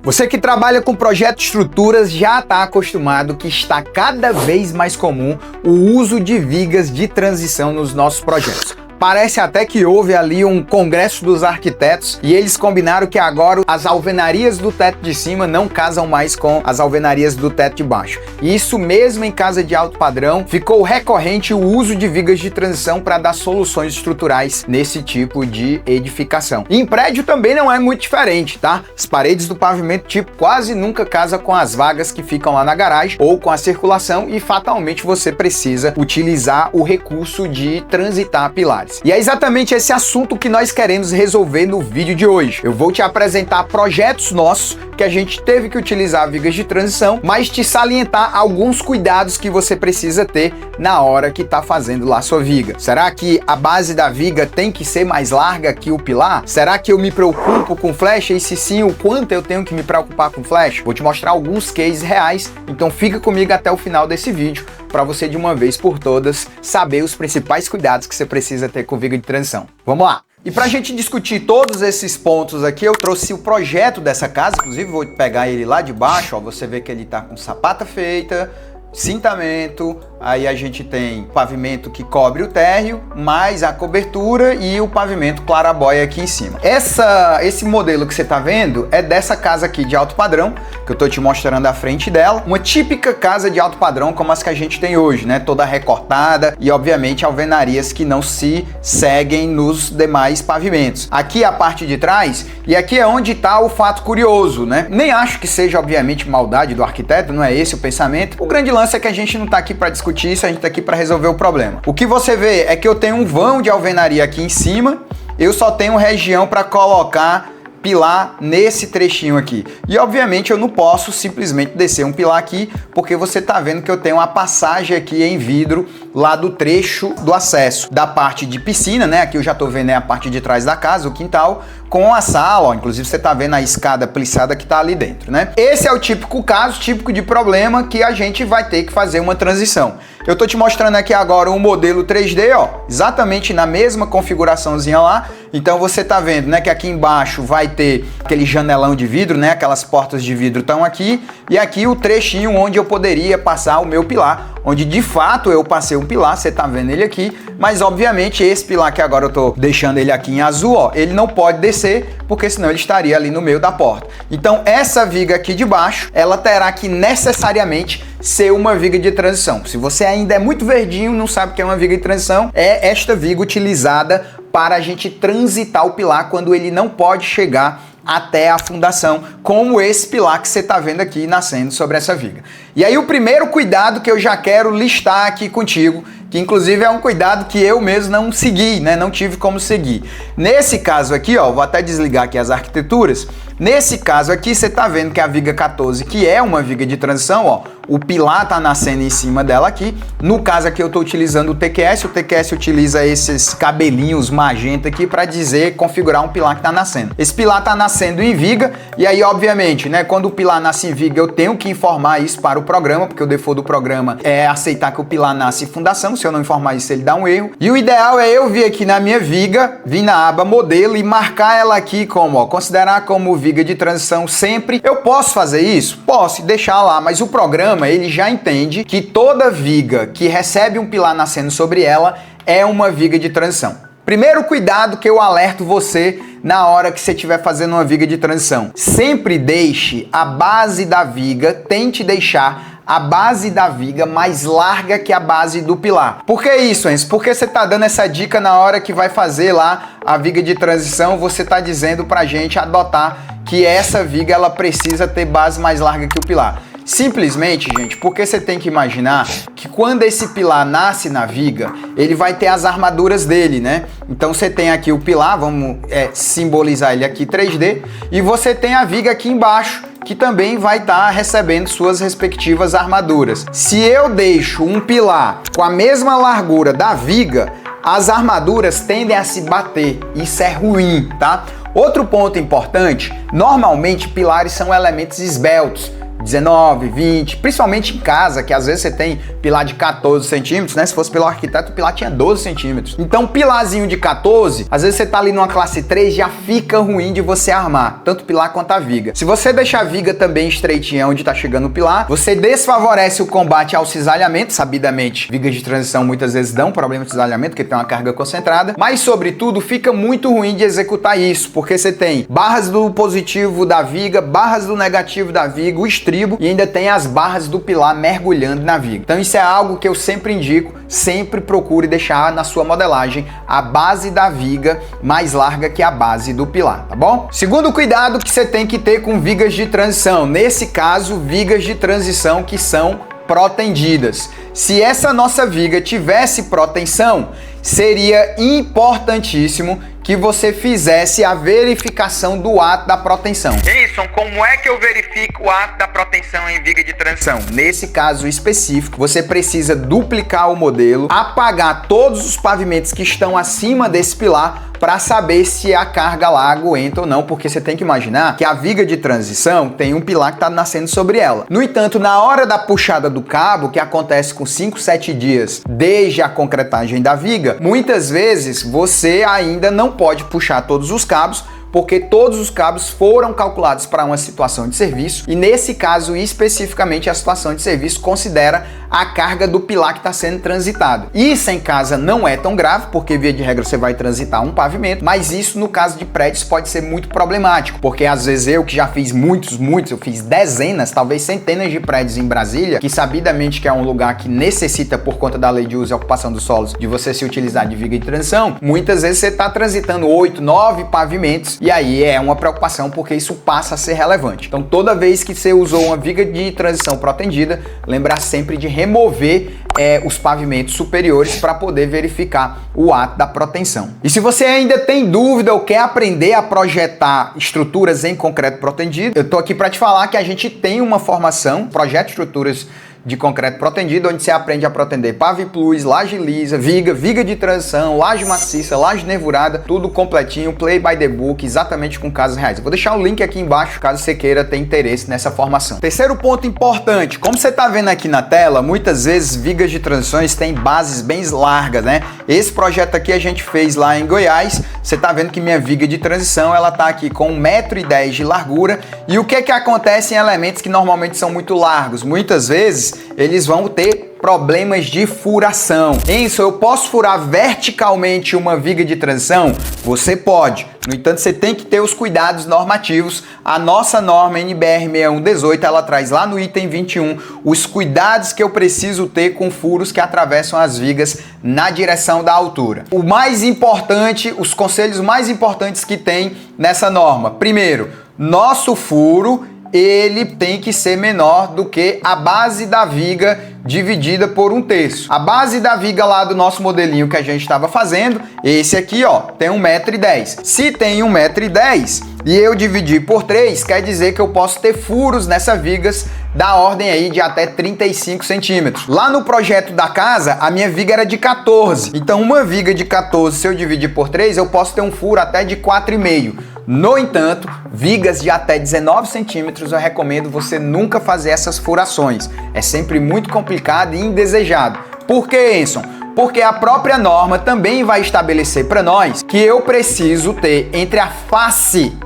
Você que trabalha com projeto de estruturas já está acostumado que está cada vez mais comum o uso de vigas de transição nos nossos projetos. Parece até que houve ali um congresso dos arquitetos e eles combinaram que agora as alvenarias do teto de cima não casam mais com as alvenarias do teto de baixo. E isso mesmo em casa de alto padrão, ficou recorrente o uso de vigas de transição para dar soluções estruturais nesse tipo de edificação. E em prédio também não é muito diferente, tá? As paredes do pavimento tipo quase nunca casa com as vagas que ficam lá na garagem ou com a circulação e fatalmente você precisa utilizar o recurso de transitar pilares. E é exatamente esse assunto que nós queremos resolver no vídeo de hoje. Eu vou te apresentar projetos nossos que a gente teve que utilizar vigas de transição, mas te salientar alguns cuidados que você precisa ter na hora que está fazendo lá sua viga. Será que a base da viga tem que ser mais larga que o pilar? Será que eu me preocupo com flecha? E se sim, o quanto eu tenho que me preocupar com flecha? Vou te mostrar alguns cases reais, então fica comigo até o final desse vídeo para você de uma vez por todas saber os principais cuidados que você precisa ter com viga de transição. Vamos lá! E para a gente discutir todos esses pontos aqui, eu trouxe o projeto dessa casa, inclusive vou pegar ele lá de baixo, ó, você vê que ele está com sapata feita, cintamento, aí a gente tem pavimento que cobre o térreo, mais a cobertura e o pavimento clarabóia aqui em cima. Esse modelo que você tá vendo é dessa casa aqui de alto padrão, que eu tô te mostrando a frente dela, uma típica casa de alto padrão como as que a gente tem hoje, né? Toda recortada e obviamente alvenarias que não se seguem nos demais pavimentos. Aqui a parte de trás e aqui é onde tá o fato curioso, né? Nem acho que seja obviamente maldade do arquiteto, não é esse o pensamento. O grande lance é que a gente não tá aqui para discutir isso, a gente tá aqui para resolver o problema. O que você vê é que eu tenho um vão de alvenaria aqui em cima, eu só tenho região para colocar pilar nesse trechinho aqui. E obviamente eu não posso simplesmente descer um pilar aqui, porque você tá vendo que eu tenho uma passagem aqui em vidro lá do trecho do acesso da parte de piscina, né? Aqui eu já tô vendo a parte de trás da casa, o quintal, com a sala, ó, inclusive você tá vendo a escada plissada que tá ali dentro, né? Esse é o típico caso, típico de problema que a gente vai ter que fazer uma transição. Eu tô te mostrando aqui agora um modelo 3D, ó, exatamente na mesma configuraçãozinha lá. Então você tá vendo, né, que aqui embaixo vai ter aquele janelão de vidro, né, aquelas portas de vidro estão aqui, e aqui o trechinho onde eu poderia passar o meu pilar, onde de fato eu passei um pilar, você tá vendo ele aqui, mas obviamente esse pilar que agora eu tô deixando ele aqui em azul, ó, ele não pode descer, porque senão ele estaria ali no meio da porta. Então essa viga aqui de baixo, ela terá que necessariamente ser uma viga de transição. Se você ainda é muito verdinho, não sabe o que é uma viga de transição, é esta viga utilizada para a gente transitar o pilar quando ele não pode chegar até a fundação, como esse pilar que você está vendo aqui nascendo sobre essa viga. E aí o primeiro cuidado que eu já quero listar aqui contigo, que inclusive é um cuidado que eu mesmo não segui, né? Não tive como seguir. Nesse caso aqui, ó, vou até desligar aqui as arquiteturas. Nesse caso aqui, você tá vendo que a viga 14, que é uma viga de transição, ó, o pilar tá nascendo em cima dela aqui. No caso aqui eu tô utilizando o TQS utiliza esses cabelinhos magenta aqui para dizer, configurar um pilar que tá nascendo. Esse pilar tá nascendo em viga e aí obviamente, né, quando o pilar nasce em viga eu tenho que informar isso para o programa, porque o default do programa é aceitar que o pilar nasce em fundação, se eu não informar isso ele dá um erro. E o ideal é eu vir aqui na minha viga, vir na aba modelo e marcar ela aqui como, ó, considerar como viga de transição sempre. Eu posso fazer isso? Posso, deixar lá, mas o programa ele já entende que toda viga que recebe um pilar nascendo sobre ela é uma viga de transição. Primeiro cuidado que eu alerto você na hora que você estiver fazendo uma viga de transição. Sempre deixe a base da viga, tente deixar a base da viga mais larga que a base do pilar. Por que isso, Enzo? Porque você tá dando essa dica na hora que vai fazer lá a viga de transição, você tá dizendo pra gente adotar que essa viga ela precisa ter base mais larga que o pilar. Simplesmente, gente, porque você tem que imaginar que quando esse pilar nasce na viga, ele vai ter as armaduras dele, né? Então você tem aqui o pilar, vamos simbolizar ele aqui 3D, e você tem a viga aqui embaixo, que também vai estar recebendo suas respectivas armaduras. Se eu deixo um pilar com a mesma largura da viga, as armaduras tendem a se bater. Isso é ruim, tá? Outro ponto importante, normalmente pilares são elementos esbeltos, 19, 20, principalmente em casa, que às vezes você tem pilar de 14 centímetros, né? Se fosse pelo arquiteto, o pilar tinha 12 centímetros. Então, pilarzinho de 14, às vezes você tá ali numa classe 3, já fica ruim de você armar, tanto o pilar quanto a viga. Se você deixar a viga também estreitinha onde tá chegando o pilar, você desfavorece o combate ao cisalhamento, sabidamente. Vigas de transição muitas vezes dão problema de cisalhamento, porque tem uma carga concentrada, mas sobretudo fica muito ruim de executar isso, porque você tem barras do positivo da viga, barras do negativo da viga, o estribo e ainda tem as barras do pilar mergulhando na viga. Então isso é algo que eu sempre indico, sempre procure deixar na sua modelagem a base da viga mais larga que a base do pilar, tá bom? Segundo cuidado que você tem que ter com vigas de transição, nesse caso, vigas de transição que são protendidas. Se essa nossa viga tivesse proteção, seria importantíssimo que você fizesse a verificação do ato da proteção. Jason, como é que eu verifico o ato da proteção em viga de transição? Nesse caso específico, você precisa duplicar o modelo, apagar todos os pavimentos que estão acima desse pilar para saber se a carga lá aguenta ou não, porque você tem que imaginar que a viga de transição tem um pilar que está nascendo sobre ela. No entanto, na hora da puxada do cabo, que acontece com 5, 7 dias desde a concretagem da viga, muitas vezes você ainda não pode puxar todos os cabos, porque todos os cabos foram calculados para uma situação de serviço e nesse caso especificamente a situação de serviço considera a carga do pilar que está sendo transitado. Isso em casa não é tão grave, porque via de regra você vai transitar um pavimento, mas isso no caso de prédios pode ser muito problemático, porque às vezes eu que já fiz muitos, eu fiz dezenas, talvez centenas de prédios em Brasília, que sabidamente que é um lugar que necessita, por conta da lei de uso e ocupação dos solos, de você se utilizar de viga de transição, muitas vezes você está transitando 8, 9 pavimentos e aí é uma preocupação porque isso passa a ser relevante. Então toda vez que você usou uma viga de transição protendida, lembrar sempre de remover os pavimentos superiores para poder verificar o ato da proteção. E se você ainda tem dúvida ou quer aprender a projetar estruturas em concreto protendido, eu tô aqui para te falar que a gente tem uma formação, projeto de estruturas de concreto protendido, onde você aprende a protender Paviplus, laje lisa, viga de transição, laje maciça, laje nervurada, tudo completinho, play by the book, exatamente com casos reais. Eu vou deixar o link aqui embaixo, caso você queira ter interesse nessa formação. Terceiro ponto importante, como você está vendo aqui na tela, muitas vezes vigas de transições têm bases bem largas, né? Esse projeto aqui a gente fez lá em Goiás, você está vendo que minha viga de transição, ela tá aqui com 1,10 m de largura, e o que acontece em elementos que normalmente são muito largos? Muitas vezes eles vão ter problemas de furação. Isso, eu posso furar verticalmente uma viga de transição? Você pode. No entanto, você tem que ter os cuidados normativos. A nossa norma NBR 6118, ela traz lá no item 21 os cuidados que eu preciso ter com furos que atravessam as vigas na direção da altura. O mais importante, os conselhos mais importantes que tem nessa norma. Primeiro, nosso furo ele tem que ser menor do que a base da viga dividida por 1/3. A base da viga lá do nosso modelinho que a gente estava fazendo, esse aqui, ó, tem 1,10 m. Se tem 1,10 m e eu dividir por 3, quer dizer que eu posso ter furos nessas vigas da ordem aí de até 35 centímetros. Lá no projeto da casa, a minha viga era de 14. Então, uma viga de 14, se eu dividir por 3, eu posso ter um furo até de 4,5. No entanto, vigas de até 19 centímetros, eu recomendo você nunca fazer essas furações. É sempre muito complicado e indesejado. Por que, Enson? Porque a própria norma também vai estabelecer para nós que eu preciso ter entre a face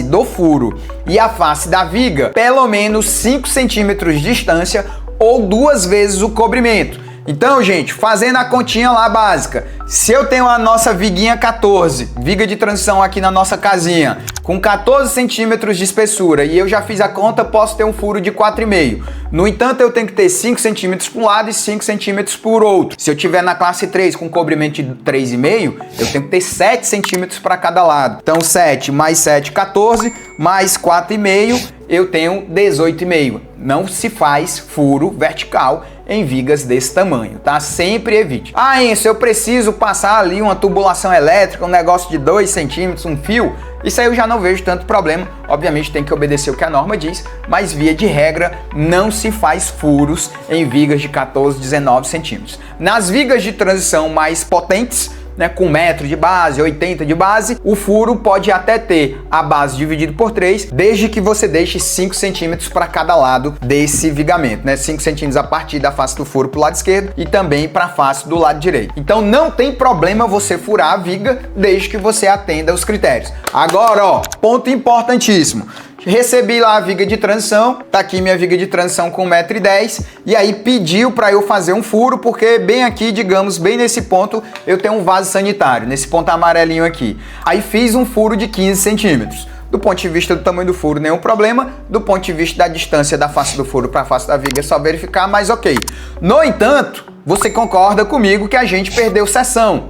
do furo e a face da viga pelo menos 5 centímetros de distância ou 2 vezes o cobrimento. Então, gente, fazendo a continha lá básica, se eu tenho a nossa viguinha 14, viga de transição aqui na nossa casinha, com 14 centímetros de espessura e eu já fiz a conta, posso ter um furo de 4,5. No entanto, eu tenho que ter 5 centímetros por um lado e 5 centímetros por outro. Se eu tiver na classe 3 com cobrimento de 3,5, eu tenho que ter 7 centímetros para cada lado. Então, 7 mais 7, 14, mais 4,5, eu tenho 18,5. Não se faz furo vertical em vigas desse tamanho, tá? Sempre evite. Ah, Enzo, eu preciso passar ali uma tubulação elétrica, um negócio de 2 centímetros, um fio. Isso aí eu já não vejo tanto problema. Obviamente tem que obedecer o que a norma diz, mas via de regra não se faz furos em vigas de 14, 19 centímetros. Nas vigas de transição mais potentes, né, com 1 metro de base, 80 de base, o furo pode até ter a base dividido por 3, desde que você deixe 5 centímetros para cada lado desse vigamento, né? 5 centímetros a partir da face do furo para o lado esquerdo e também para a face do lado direito. Então não tem problema você furar a viga, desde que você atenda os critérios. Agora, ó, ponto importantíssimo. Recebi lá a viga de transição, tá aqui minha viga de transição com 1,10 m, e aí pediu para eu fazer um furo, porque bem aqui, digamos, bem nesse ponto, eu tenho um vaso sanitário, nesse ponto amarelinho aqui. Aí fiz um furo de 15 centímetros. Do ponto de vista do tamanho do furo, nenhum problema. Do ponto de vista da distância da face do furo para a face da viga, é só verificar, mas ok. No entanto, você concorda comigo que a gente perdeu seção.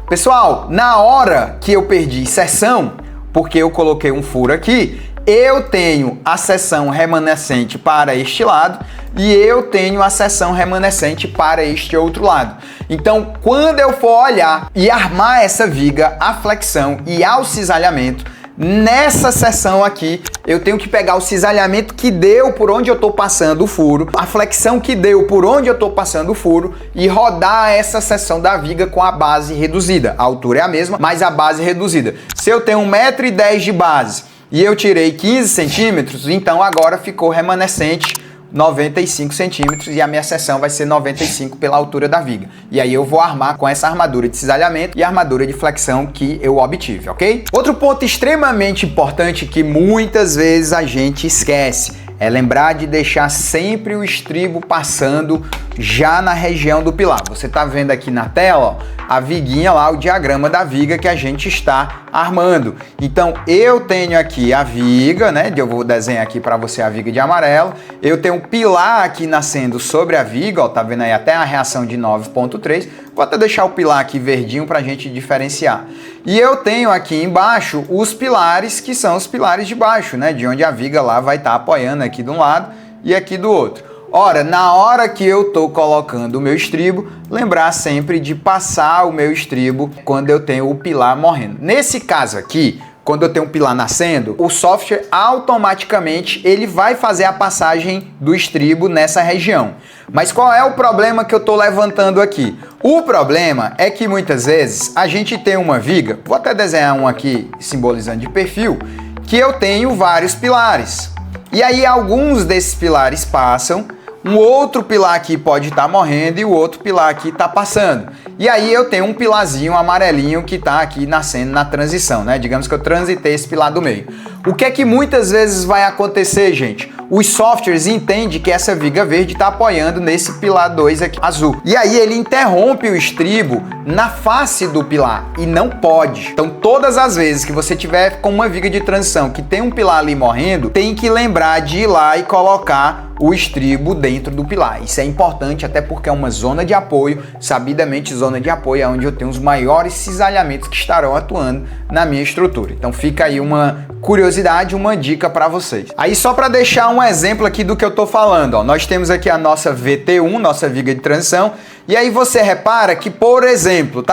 Pessoal, na hora que eu perdi seção, porque eu coloquei um furo aqui, eu tenho a seção remanescente para este lado e eu tenho a seção remanescente para este outro lado. Então, quando eu for olhar e armar essa viga, a flexão e ao cisalhamento, nessa seção aqui, eu tenho que pegar o cisalhamento que deu por onde eu estou passando o furo, a flexão que deu por onde eu estou passando o furo e rodar essa seção da viga com a base reduzida. A altura é a mesma, mas a base reduzida. Se eu tenho 1,10 m de base e eu tirei 15 centímetros, então agora ficou remanescente 95 centímetros e a minha seção vai ser 95 pela altura da viga. E aí eu vou armar com essa armadura de cisalhamento e a armadura de flexão que eu obtive, ok? Outro ponto extremamente importante que muitas vezes a gente esquece é lembrar de deixar sempre o estribo passando já na região do pilar. Você tá vendo aqui na tela, ó, a viguinha lá, o diagrama da viga que a gente está armando. Então eu tenho aqui a viga, né? Eu vou desenhar aqui para você a viga de amarelo. Eu tenho um pilar aqui nascendo sobre a viga, ó, tá vendo aí até a reação de 9,3. Vou até deixar o pilar aqui verdinho para a gente diferenciar. E eu tenho aqui embaixo os pilares, que são os pilares de baixo, né? De onde a viga lá vai estar apoiando aqui de um lado e aqui do outro. Ora, na hora que eu estou colocando o meu estribo, lembrar sempre de passar o meu estribo quando eu tenho o pilar morrendo. Nesse caso aqui, quando eu tenho um pilar nascendo, o software automaticamente ele vai fazer a passagem do estribo nessa região. Mas qual é o problema que eu estou levantando aqui? O problema é que muitas vezes a gente tem uma viga, vou até desenhar um aqui simbolizando de perfil, que eu tenho vários pilares. E aí alguns desses pilares passam, um outro pilar aqui pode estar morrendo e o outro pilar aqui está passando. E aí eu tenho um pilarzinho amarelinho que está aqui nascendo na transição, né? Digamos que eu transitei esse pilar do meio. O que é que muitas vezes vai acontecer, gente? Os softwares entendem que essa viga verde está apoiando nesse pilar 2 aqui, azul. E aí ele interrompe o estribo na face do pilar e não pode. Então todas as vezes que você tiver com uma viga de transição que tem um pilar ali morrendo, tem que lembrar de ir lá e colocar o estribo dentro do pilar. Isso é importante até porque é uma zona de apoio, sabidamente zona de apoio é onde eu tenho os maiores cisalhamentos que estarão atuando na minha estrutura. Então fica aí uma curiosidade, uma dica para vocês. Aí só para deixar um exemplo aqui do que eu tô falando, ó, nós temos aqui a nossa VT1, nossa viga de transição, e aí você repara que, por exemplo,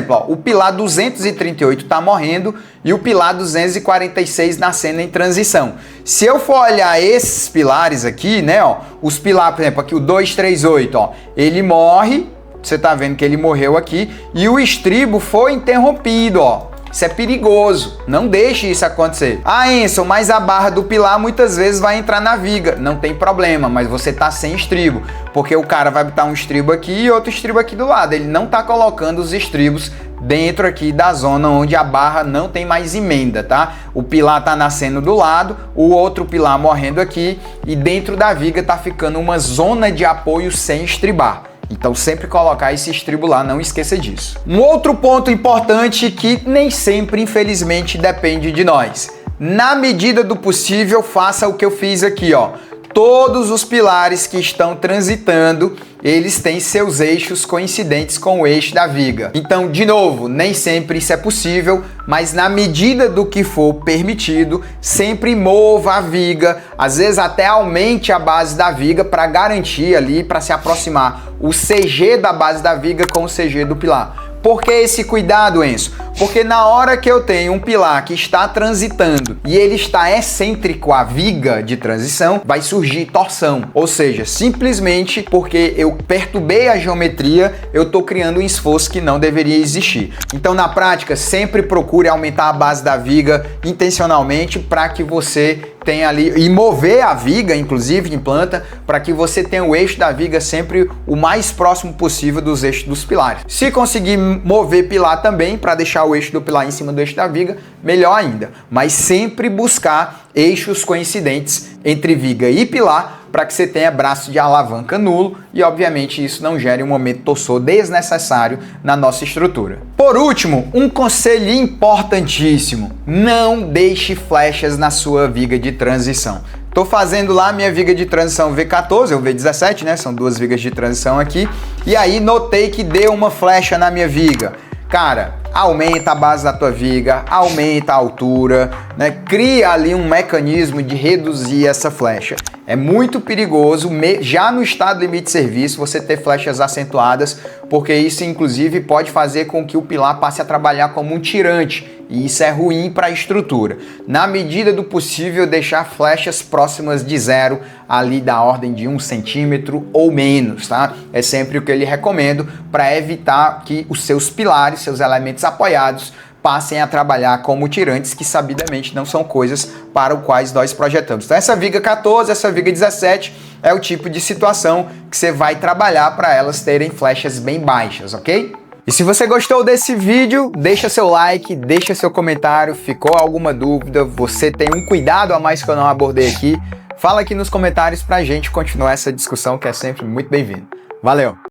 ó, o pilar 238 tá morrendo e o pilar 246 nascendo em transição. Se eu for olhar esses pilares aqui, né, ó, os pilares, por exemplo, aqui o 238, ó, ele morre, você tá vendo que ele morreu aqui, e o estribo foi interrompido, ó. Isso é perigoso, não deixe isso acontecer. Ah, Enson, mas a barra do pilar muitas vezes vai entrar na viga. Não tem problema, mas você tá sem estribo, porque o cara vai botar um estribo aqui e outro estribo aqui do lado. Ele não tá colocando os estribos dentro aqui da zona onde a barra não tem mais emenda, tá? O pilar tá nascendo do lado, o outro pilar morrendo aqui e dentro da viga tá ficando uma zona de apoio sem estribar. Então sempre colocar esse estribo lá, não esqueça disso. Um outro ponto importante que nem sempre, infelizmente, depende de nós. Na medida do possível, faça o que eu fiz aqui, ó. Todos os pilares que estão transitando, eles têm seus eixos coincidentes com o eixo da viga. Então, de novo, nem sempre isso é possível, mas na medida do que for permitido, sempre mova a viga, às vezes até aumente a base da viga para garantir ali, para se aproximar o CG da base da viga com o CG do pilar. Por que esse cuidado, Enzo? Porque na hora que eu tenho um pilar que está transitando e ele está excêntrico à viga de transição, vai surgir torção. Ou seja, simplesmente porque eu perturbei a geometria, eu estou criando um esforço que não deveria existir. Então, na prática, sempre procure aumentar a base da viga intencionalmente para que você tenha ali, e mover a viga, inclusive em planta, para que você tenha o eixo da viga sempre o mais próximo possível dos eixos dos pilares. Se conseguir mover pilar também, para deixar o eixo do pilar em cima do eixo da viga, melhor ainda. Mas sempre buscar eixos coincidentes entre viga e pilar, para que você tenha braço de alavanca nulo e, obviamente, isso não gere um momento torsor desnecessário na nossa estrutura. Por último, um conselho importantíssimo: não deixe flechas na sua viga de transição. Tô fazendo lá minha viga de transição V14 ou V17, né? São duas vigas de transição aqui. E aí notei que deu uma flecha na minha viga. Cara, aumenta a base da tua viga, aumenta a altura, né? Cria ali um mecanismo de reduzir essa flecha. É muito perigoso, já no estado limite de serviço, você ter flechas acentuadas, porque isso, inclusive, pode fazer com que o pilar passe a trabalhar como um tirante, e isso é ruim para a estrutura. Na medida do possível, deixar flechas próximas de zero, ali da ordem de 1 centímetro ou menos, tá? É sempre o que eu lhe recomendo para evitar que os seus pilares, seus elementos apoiados, passem a trabalhar como tirantes, que sabidamente não são coisas para os quais nós projetamos. Então essa viga 14, essa viga 17 é o tipo de situação que você vai trabalhar para elas terem flechas bem baixas, ok? E se você gostou desse vídeo, deixa seu like, deixa seu comentário, ficou alguma dúvida, você tem um cuidado a mais que eu não abordei aqui, fala aqui nos comentários pra gente continuar essa discussão que é sempre muito bem-vindo. Valeu!